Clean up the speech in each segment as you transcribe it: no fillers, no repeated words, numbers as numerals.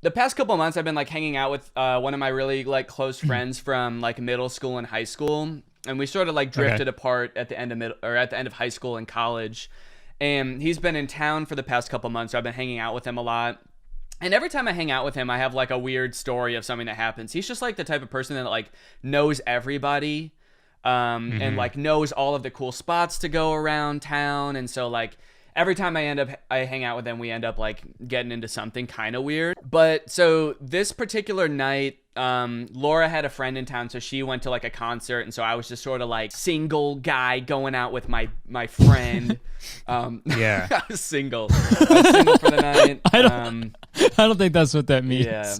the past couple months I've been like hanging out with one of my really like close friends from like middle school and high school, and we sort of like drifted apart at the end of at the end of high school and college. And he's been in town for the past couple months, so I've been hanging out with him a lot. And every time I hang out with him, I have like a weird story of something that happens. He's just like the type of person that like knows everybody, and like knows all of the cool spots to go around town. And so like every time I hang out with him, we end up like getting into something kind of weird. But so this particular night, Laura had a friend in town, so she went to like a concert, and so I was just sort of like single guy going out with my friend. Yeah. I was single. I was single for the night. I don't think that's what that means. Yeah.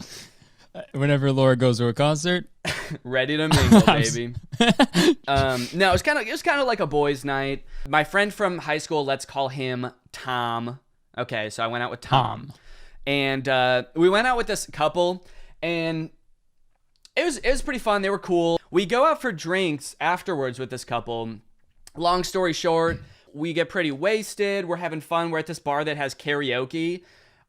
Whenever Laura goes to a concert, ready to mingle, baby. No, it was kind of like a boys' night. My friend from high school, let's call him Tom. Okay, so I went out with Tom. And we went out with this couple, and it was pretty fun. They were cool. We go out for drinks afterwards with this couple. Long story short, we get pretty wasted. We're having fun. We're at this bar that has karaoke.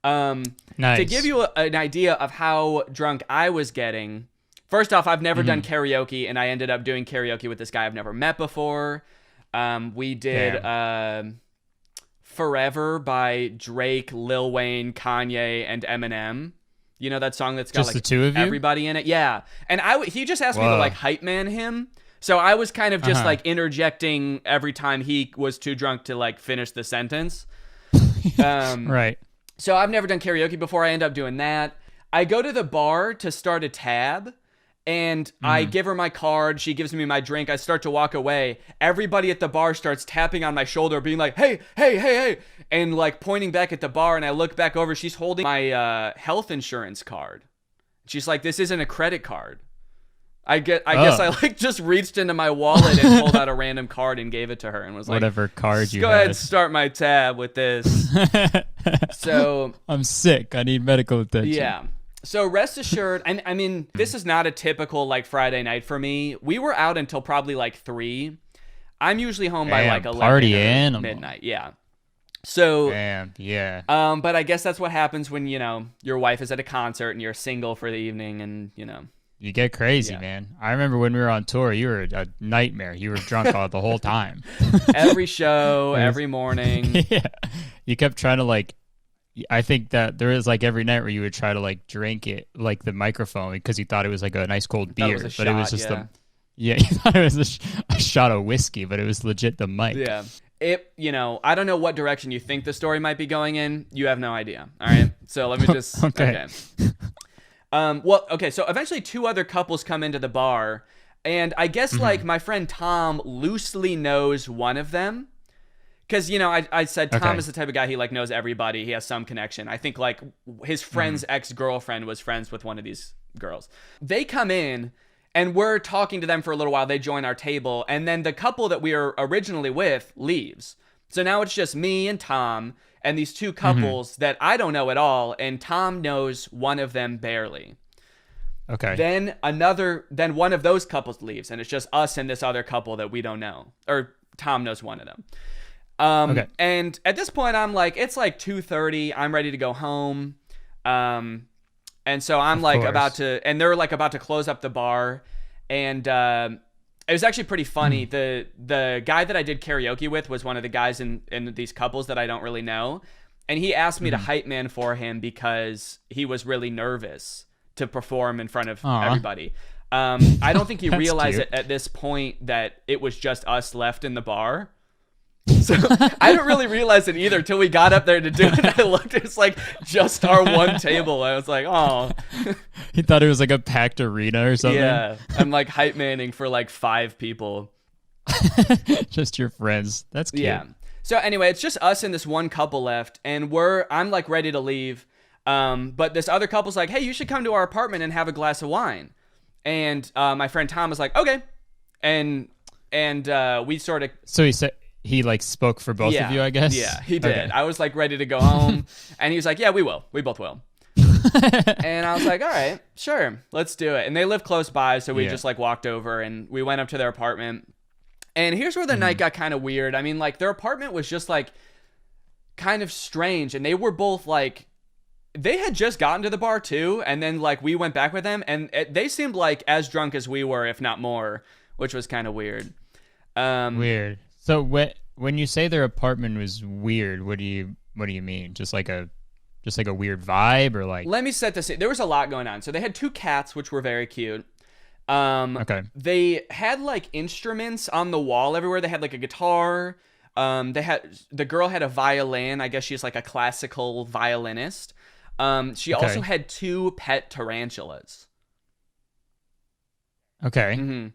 Nice. To give you an idea of how drunk I was getting, first off, I've never done karaoke, and I ended up doing karaoke with this guy I've never met before. We did Forever by Drake, Lil Wayne, Kanye, and Eminem. You know that song that's got just like the two of you? Everybody in it? Yeah. And he just asked me to like hype man him. So I was kind of just like interjecting every time he was too drunk to like finish the sentence. Right. So I've never done karaoke before. I end up doing that. I go to the bar to start a tab, and I give her my card. She gives me my drink. I start to walk away. Everybody at the bar starts tapping on my shoulder, being like, hey, hey, hey, hey, and like pointing back at the bar. And I look back over. She's holding my health insurance card. She's like, this isn't a credit card. I guess I like just reached into my wallet and pulled out a random card and gave it to her and was like, whatever card you go had. ahead and start my tab with this. So I'm sick. I need medical attention. yeah. So rest assured, and I mean, this is not a typical like Friday night for me. We were out until probably like 3. I'm usually home by like 11 party or animal. midnight. Yeah. So, Damn, yeah. but I guess that's what happens when, you know, your wife is at a concert and you're single for the evening, and, you know. You get crazy, man. I remember when we were on tour, you were a nightmare. You were drunk all the whole time. Every show, every morning. Yeah. You kept trying to like, I think that there is like every night where you would try to like drink it, like the microphone, because you thought it was like a nice cold beer. It was but shot, it was just yeah. you thought it was a shot of whiskey, but it was legit the mic. Yeah. You know, I don't know what direction you think the story might be going in. You have no idea. All right. So let me just, okay. Well, okay, so eventually 2 other couples come into the bar, and I guess, like, my friend Tom loosely knows one of them, because, you know, I said Tom is the type of guy, he, like, knows everybody, he has some connection. I think, like, his friend's ex-girlfriend was friends with one of these girls. They come in, and we're talking to them for a little while, they join our table, and then the couple that we were originally with leaves. So now it's just me and Tom, and these 2 couples that I don't know at all, and Tom knows one of them barely. Okay. Then one of those couples leaves, and it's just us and this other couple that we don't know. Or Tom knows one of them. And at this point, I'm like, it's like 2:30. I'm ready to go home. And so I'm like about to, and they're like about to close up the bar. And it was actually pretty funny. The guy that I did karaoke with was one of the guys in these couples that I don't really know. And he asked me to hype man for him because he was really nervous to perform in front of everybody. I don't think he realized at this point that it was just us left in the bar. So I didn't really realize it either till we got up there to do it. I looked, it's like just our one table. I was like, oh. He thought it was like a packed arena or something. Yeah. I'm like hype manning for like 5 people. Just your friends. That's cute. Yeah. So anyway, it's just us and this one couple left, and I'm like ready to leave. But this other couple's like, hey, you should come to our apartment and have a glass of wine. And my friend Tom was like, okay. And we sort of... So he like spoke for both of you, I guess? Yeah, he did. Okay. I was like ready to go home. And he was like, yeah, we will. We both will. And I was like, all right, sure, let's do it. And they live close by, so we just like walked over and we went up to their apartment. And here's where the night got kind of weird. I mean, like their apartment was just like kind of strange. And they were both like they had just gotten to the bar too, and then like we went back with them, and they seemed like as drunk as we were, if not more, which was kind of weird. Weird. So when you say their apartment was weird, what do you mean? Just like a weird vibe, or like? Let me set this. There was a lot going on. So they had 2 cats, which were very cute. Okay. They had like instruments on the wall everywhere. They had like a guitar. The girl had a violin. I guess she's like a classical violinist. She also had 2 pet tarantulas. Okay. Mm-hmm.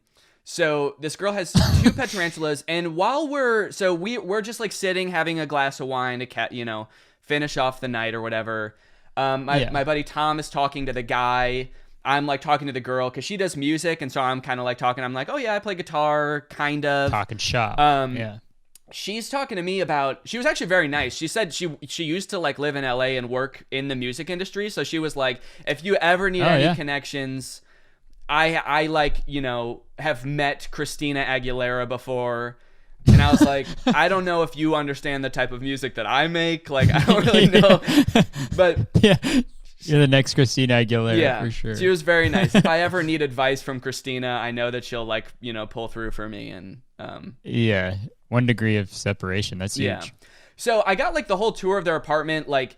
So this girl has 2 pet tarantulas, and while we're just like sitting having a glass of wine to finish off the night or whatever. My buddy Tom is talking to the guy. I'm like talking to the girl because she does music, and so I'm kind of like talking. I'm like, oh yeah, I play guitar, kind of talking shop. Yeah. She's talking to me about. She was actually very nice. She said she used to like live in LA and work in the music industry. So she was like, if you ever need any connections, I like have met Christina Aguilera before. And I was like, I don't know if you understand the type of music that I make. Like, I don't really know. But yeah, you're the next Christina Aguilera for sure. She was very nice. If I ever need advice from Christina, I know that she'll like, pull through for me. And 1 degree of separation. That's huge. Yeah. So I got like the whole tour of their apartment. Like,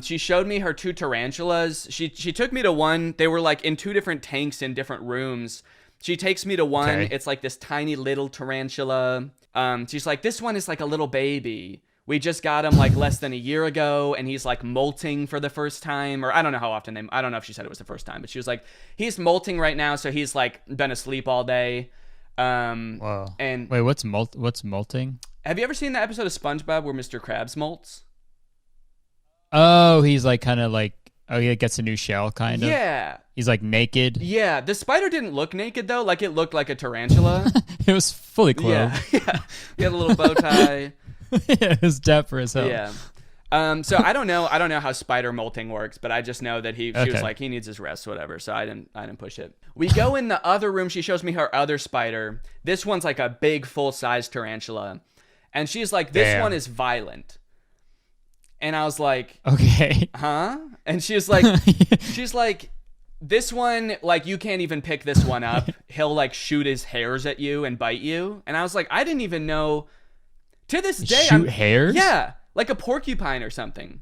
she showed me her 2 tarantulas. She took me to one. They were like in 2 different tanks in different rooms. She takes me to one. Okay. It's like this tiny little tarantula. She's like, this one is like a little baby. We just got him like less than a year ago, and he's like molting for the first time. Or I don't know how often I don't know if she said it was the first time, but she was like, he's molting right now, so he's like been asleep all day. Whoa. And wait, what's molting? Have you ever seen the episode of SpongeBob where Mr. Krabs molts? Oh, he's like kind of like, he gets a new shell, kind of. Yeah. He's like naked. Yeah, the spider didn't look naked though. Like it looked like a tarantula. It was fully clothed. Yeah. He had a little bow tie. Yeah, it was dapper as hell. Yeah. So I don't know how spider molting works, but I just know that she was like, he needs his rest, whatever. So I didn't push it. We go in the other room. She shows me her other spider. This one's like a big full-size tarantula, and she's like, this one is violent. And I was like, okay, huh? And she's like, this one, like, you can't even pick this one up. He'll like shoot his hairs at you and bite you. And I was like, I didn't even know. To this day, shoot hairs? Yeah, like a porcupine or something.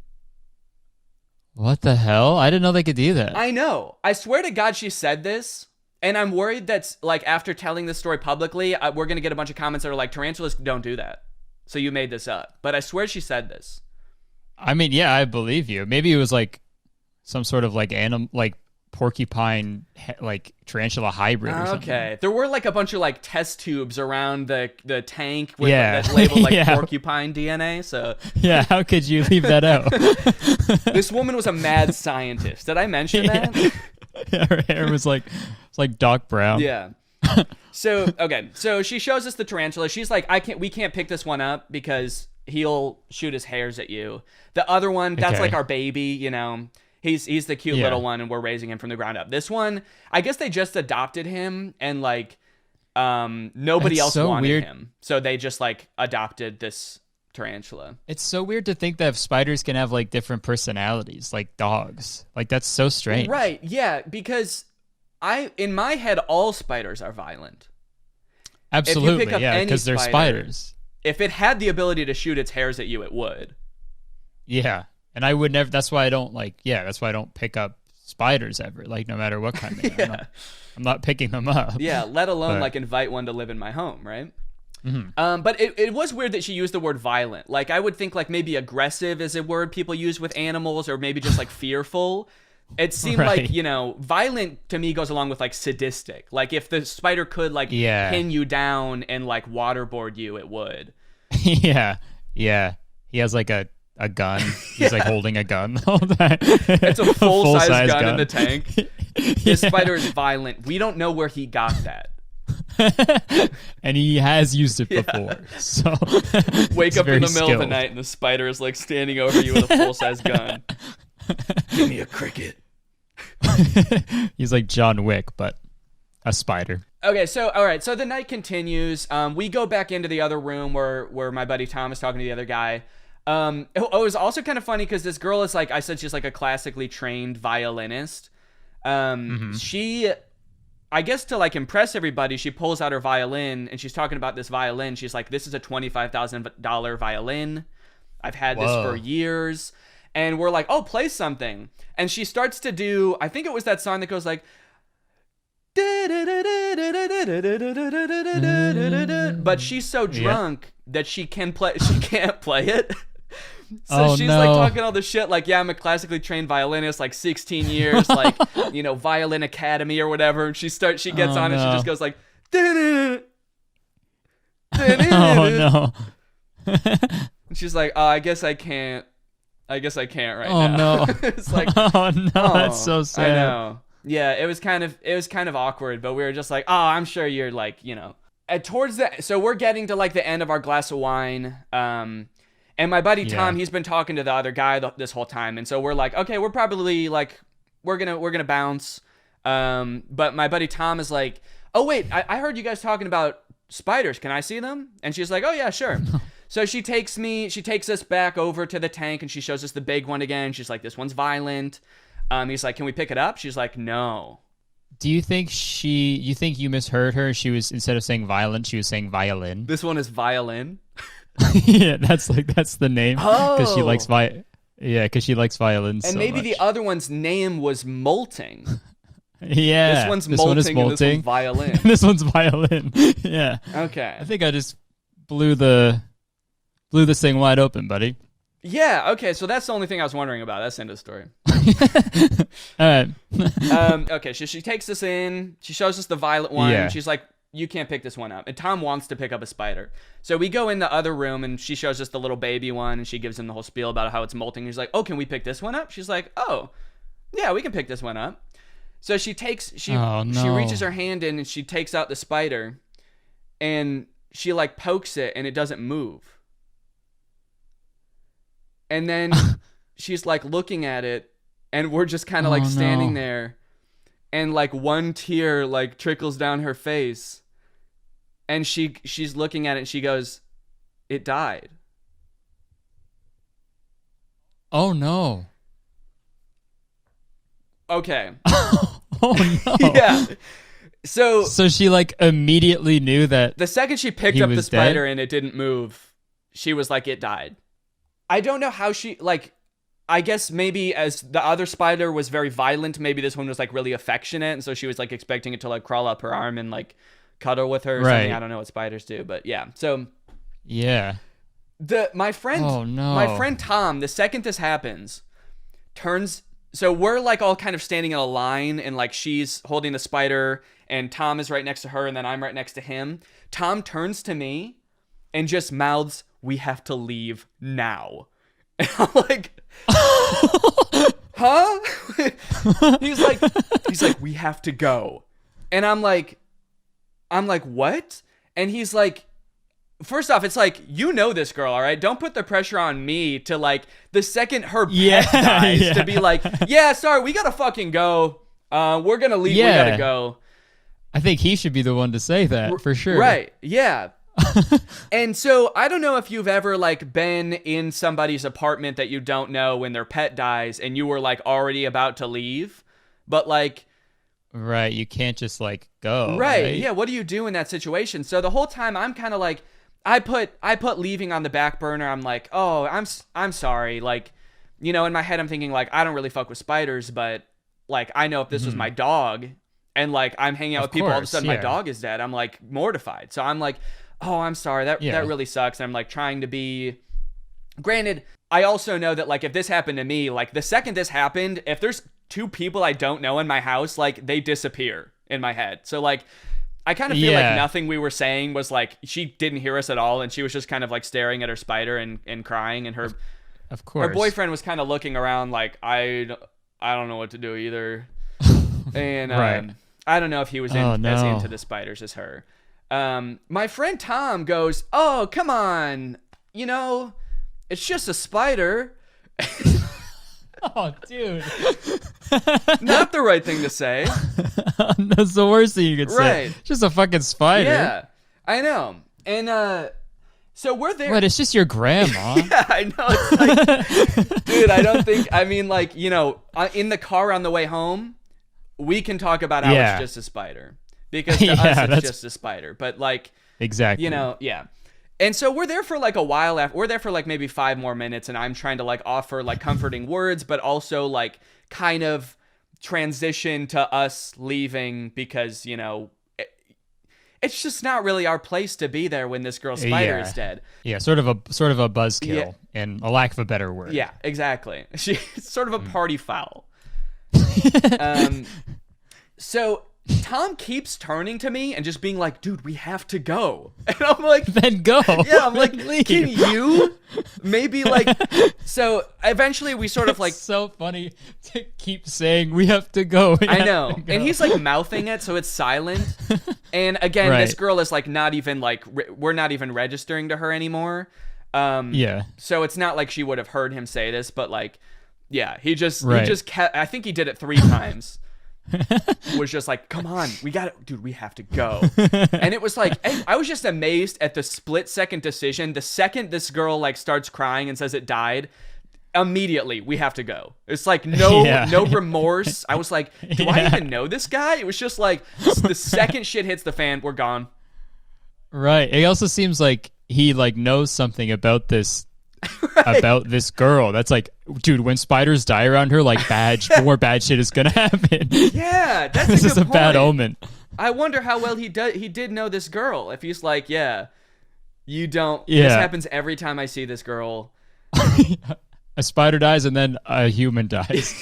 What the hell? I didn't know they could do that. I know. I swear to God she said this, and I'm worried that, like, after telling this story publicly, we're going to get a bunch of comments that are like, tarantulas don't do that. So you made this up. But I swear she said this. I mean, yeah, I believe you. Maybe it was like some sort of like like porcupine, like tarantula hybrid or something. Okay. There were like a bunch of like test tubes around the tank with that labeled like porcupine DNA. So yeah, how could you leave that out? This woman was a mad scientist. Did I mention that? Yeah, her hair was like Doc Brown. Yeah. So she shows us the tarantula. She's like, we can't pick this one up because he'll shoot his hairs at you. The other one, that's like our baby, He's the cute little one, and we're raising him from the ground up. This one, I guess they just adopted him, and like nobody else wanted him, so they just like adopted this tarantula. It's so weird to think that spiders can have like different personalities, like dogs. Like that's so strange. Right? Yeah, because in my head, all spiders are violent. Absolutely, because they're spiders. If it had the ability to shoot its hairs at you, it would. Yeah. And I would never. That's why I don't that's why I don't pick up spiders ever. Like no matter what kind they are, I'm not picking them up. Yeah, let alone like invite one to live in my home, right? Mm-hmm. But it was weird that she used the word violent. Like I would think like maybe aggressive is a word people use with animals, or maybe just like fearful. It seemed like violent to me goes along with like sadistic. Like if the spider could like pin you down and like waterboard you, it would. Yeah. He has like a gun. He's like holding a gun all the time. It's a full-size gun in the tank. This spider is violent. We don't know where he got that. And he has used it before. So wake up in the middle of the night and the spider is like standing over you with a full-size gun. Give me a cricket. He's like John Wick, but a spider. Okay, so all right, so the night continues. We go back into the other room where my buddy Tom is talking to the other guy. It was also kind of funny because this girl is like, I said, she's like a classically trained violinist. She, I guess to like impress everybody, she pulls out her violin and she's talking about this violin. She's like, this is a $25,000 violin. I've had this for years. And we're like, oh, play something. And she starts to do, I think it was that song that goes like, but she's so drunk that she can't play it. So she's like talking all this shit like, yeah, I'm a classically trained violinist, like 16 years, like, you know, violin academy or whatever. And she gets on and she just goes like, oh no. And she's like, oh, I guess I can't right now. Oh no. It's like, oh no, that's so sad. I know. Yeah, it was kind of awkward, but we were just like, oh, I'm sure you're like, you know, so we're getting to like the end of our glass of wine. And my buddy Tom, he's been talking to the other guy this whole time. And so we're like, okay, we're probably like, we're going to bounce. But my buddy Tom is like, oh wait, I heard you guys talking about spiders. Can I see them? And she's like, oh yeah, sure. So she takes us back over to the tank and she shows us the big one again. She's like, this one's violent. He's like, can we pick it up? She's like, no. Do you think you misheard her? She was, instead of saying violent, she was saying violin. This one is violin. Yeah, that's the name. Because she likes because she likes violins. And so maybe much. the other one's name was molting. Yeah. This one's molting and this one's violin. This one's violin. Yeah. Okay. I think I just blew this thing wide open, buddy. Yeah, okay, so that's the only thing I was wondering about. That's the end of the story. All right. Okay, so she takes us in. She shows us the violet one. Yeah. She's like, you can't pick this one up. And Tom wants to pick up a spider. So we go in the other room, and she shows us the little baby one, and she gives him the whole spiel about how it's molting. He's like, oh, can we pick this one up? She's like, oh, yeah, we can pick this one up. So she reaches her hand in, and she takes out the spider, and she, like, pokes it, and it doesn't move. And then she's like looking at it, and we're just kind of like standing there, and like one tear like trickles down her face, and she's looking at it and she goes, it died. Oh no. Okay. Oh no. Yeah. So she like immediately knew that the second she picked up the spider and it didn't move, she was like, it died. I don't know how she, like, I guess maybe as the other spider was very violent, maybe this one was, like, really affectionate, and so she was, like, expecting it to, like, crawl up her arm and, like, cuddle with her or something. I don't know what spiders do, but yeah. So, yeah. My friend Tom, the second this happens, so we're, like, all kind of standing in a line, and, like, she's holding the spider, and Tom is right next to her, and then I'm right next to him. Tom turns to me and just mouths, we have to leave now. And I'm like, huh? He's like, we have to go. And I'm like, what? And he's like, first off, it's like, you know this girl, all right? Don't put the pressure on me to like, the second her pet dies, to be like, yeah, sorry, we gotta fucking go. We're gonna leave, we gotta go. I think he should be the one to say that, for sure. Right, yeah. And so I don't know if you've ever like been in somebody's apartment that you don't know when their pet dies and you were like already about to leave, but like, right, you can't just like go. Right. Yeah, what do you do in that situation? So the whole time I'm kind of like, I put leaving on the back burner. I'm like, oh, I'm sorry. Like, you know, in my head I'm thinking like, I don't really fuck with spiders, but like I know if this was my dog and like I'm hanging out with people, all of a sudden my dog is dead, I'm like mortified. So I'm like, oh, I'm sorry, that really sucks. And I'm like trying to be, granted, I also know that like if this happened to me, like the second this happened, if there's two people I don't know in my house, like they disappear in my head. So like I kind of feel like nothing we were saying was like, she didn't hear us at all, and she was just kind of like staring at her spider and crying, and her boyfriend was kind of looking around like, I don't know what to do either. And I don't know if he was as into the spiders as her. My friend Tom goes, oh, come on, you know, it's just a spider. Oh, dude. Not the right thing to say. That's the worst thing you could say. Right. Just a fucking spider. Yeah, I know. And So we're there. What? It's just your grandma. Yeah, I know. It's like, dude, I don't think. I mean, like, you know, in the car on the way home, we can talk about how it's just a spider because to us it's just a spider. But like, exactly. You know, yeah. And so we're there for like a while after. We're there for like maybe 5 more minutes, and I'm trying to like offer like comforting words, but also like kind of transition to us leaving because, you know, it's just not really our place to be there when this girl spider is dead. Yeah, sort of a buzzkill, and a lack of a better word. Yeah, exactly. She's sort of a party foul. So Tom keeps turning to me and just being like, dude, we have to go. And I'm like, then go. Yeah, I'm like, can you maybe like, so eventually we sort of like. It's so funny to keep saying we have to go. I know. And he's like mouthing it, so it's silent. And again, this girl is like not even like, we're not even registering to her anymore. So it's not like she would have heard him say this, but like, yeah, he just kept, I think he did it 3 times. Was just like, come on, we have to go. And it was like, I was just amazed at the split-second decision. The second this girl like starts crying and says it died, immediately we have to go. It's like no remorse. I was like, do I even know this guy? It was just like the second shit hits the fan, we're gone. Right. It also seems like he like knows something about this. About this girl. That's like, dude, when spiders die around her, like more bad shit is gonna happen. Yeah, that's this is a point. bad omen. I wonder how well he did know this girl. If he's like, you don't. Yeah. This happens every time I see this girl. A spider dies and then a human dies.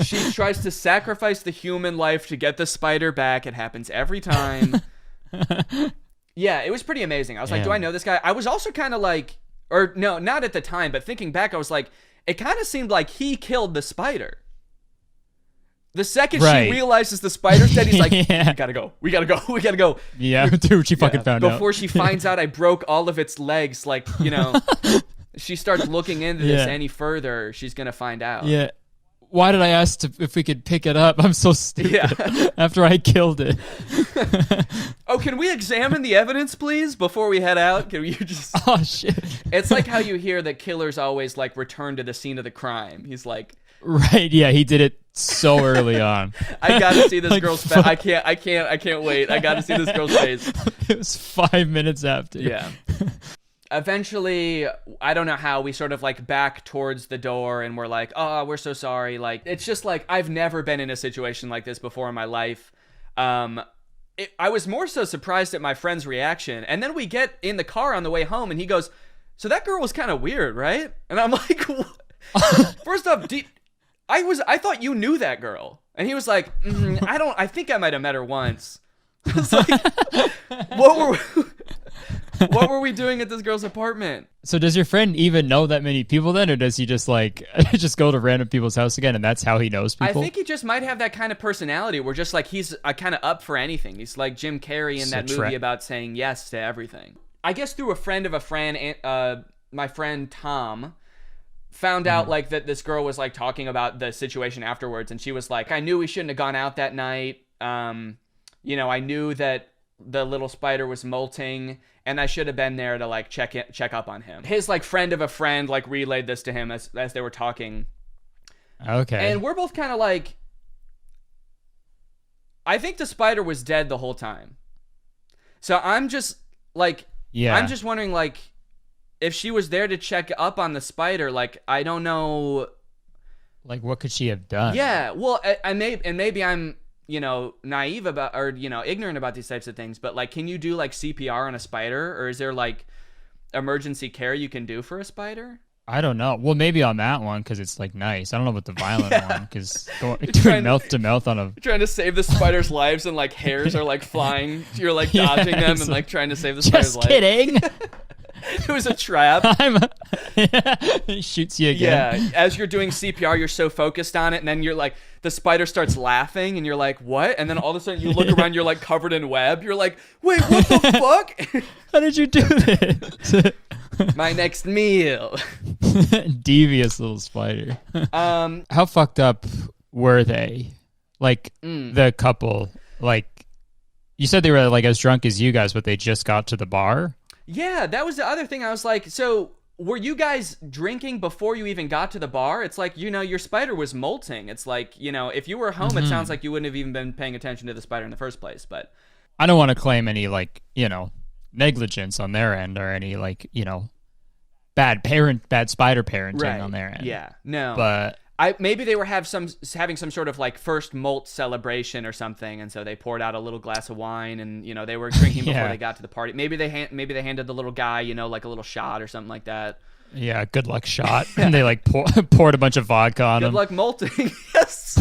She tries to sacrifice the human life to get the spider back. It happens every time. Yeah, it was pretty amazing. I was like, do I know this guy? I was also kind of like, or no, not at the time, but thinking back, I was like, it kind of seemed like he killed the spider. The second she realizes the spider's dead, he's like, we gotta go. Yeah, dude, she fucking found out. Before she finds out I broke all of its legs, like, you know, she starts looking into this any further, she's gonna find out. Yeah. Why did I ask if we could pick it up? I'm so stupid. Yeah. After I killed it. Oh, can we examine the evidence, please, before we head out? Can you just? Oh shit! It's like how you hear that killers always like return to the scene of the crime. He's like, right? Yeah, he did it so early on. I gotta see this girl's face. I can't wait. I gotta see this girl's face. It was 5 minutes after. Yeah. Eventually, I don't know how, we sort of like back towards the door and we're like, oh, we're so sorry. Like, it's just like, I've never been in a situation like this before in my life. I was more so surprised at my friend's reaction. And then we get in the car on the way home and he goes, so that girl was kind of weird, right? And I'm like, what? First off, I thought you knew that girl. And he was like, I think I might have met her once. I was like, what were we doing at this girl's apartment? So does your friend even know that many people then, or does he just like just go to random people's house again and that's how he knows people? I think he just might have that kind of personality where just like he's kind of up for anything. He's like Jim Carrey in that movie about saying yes to everything. I guess through a friend of a friend, my friend Tom found out like that this girl was like talking about the situation afterwards, and she was like, I knew we shouldn't have gone out that night. You know, I knew that the little spider was molting and I should have been there to like check up on him. His like friend of a friend like relayed this to him as they were talking. Okay. And we're both kind of like, I think the spider was dead the whole time. So I'm just like, I'm just wondering like if she was there to check up on the spider, like, I don't know. Like, what could she have done? Yeah. Well, maybe I'm, you know, naive about, or, you know, ignorant about these types of things, but like, can you do like CPR on a spider, or is there like emergency care you can do for a spider? I don't know. Well, maybe on that one, because it's like nice. I don't know about the violent one, because doing mouth to mouth on a trying to save the spider's lives and like hairs are like flying. You're like dodging them and like trying to save the spider's life. Just kidding. It was a trap. He shoots you again. Yeah, as you're doing CPR, you're so focused on it, and then you're like, the spider starts laughing, and you're like, what? And then all of a sudden you look around, you're like covered in web. You're like, wait, what the fuck? How did you do this? My next meal. Devious little spider. How fucked up were they? Like, the couple, like, you said they were like as drunk as you guys, but they just got to the bar? Yeah, that was the other thing. I was like, so were you guys drinking before you even got to the bar? It's like, your spider was molting. It's like, if you were home, it sounds like you wouldn't have even been paying attention to the spider in the first place. But I don't want to claim any, like, negligence on their end or any, like, bad spider parenting on their end. Yeah, no. But maybe they were having some sort of like first molt celebration or something, and so they poured out a little glass of wine, and they were drinking before they got to the party. Maybe they handed the little guy like a little shot or something like that. Yeah, good luck shot. And they like poured a bunch of vodka on him. Good luck molting. Yes.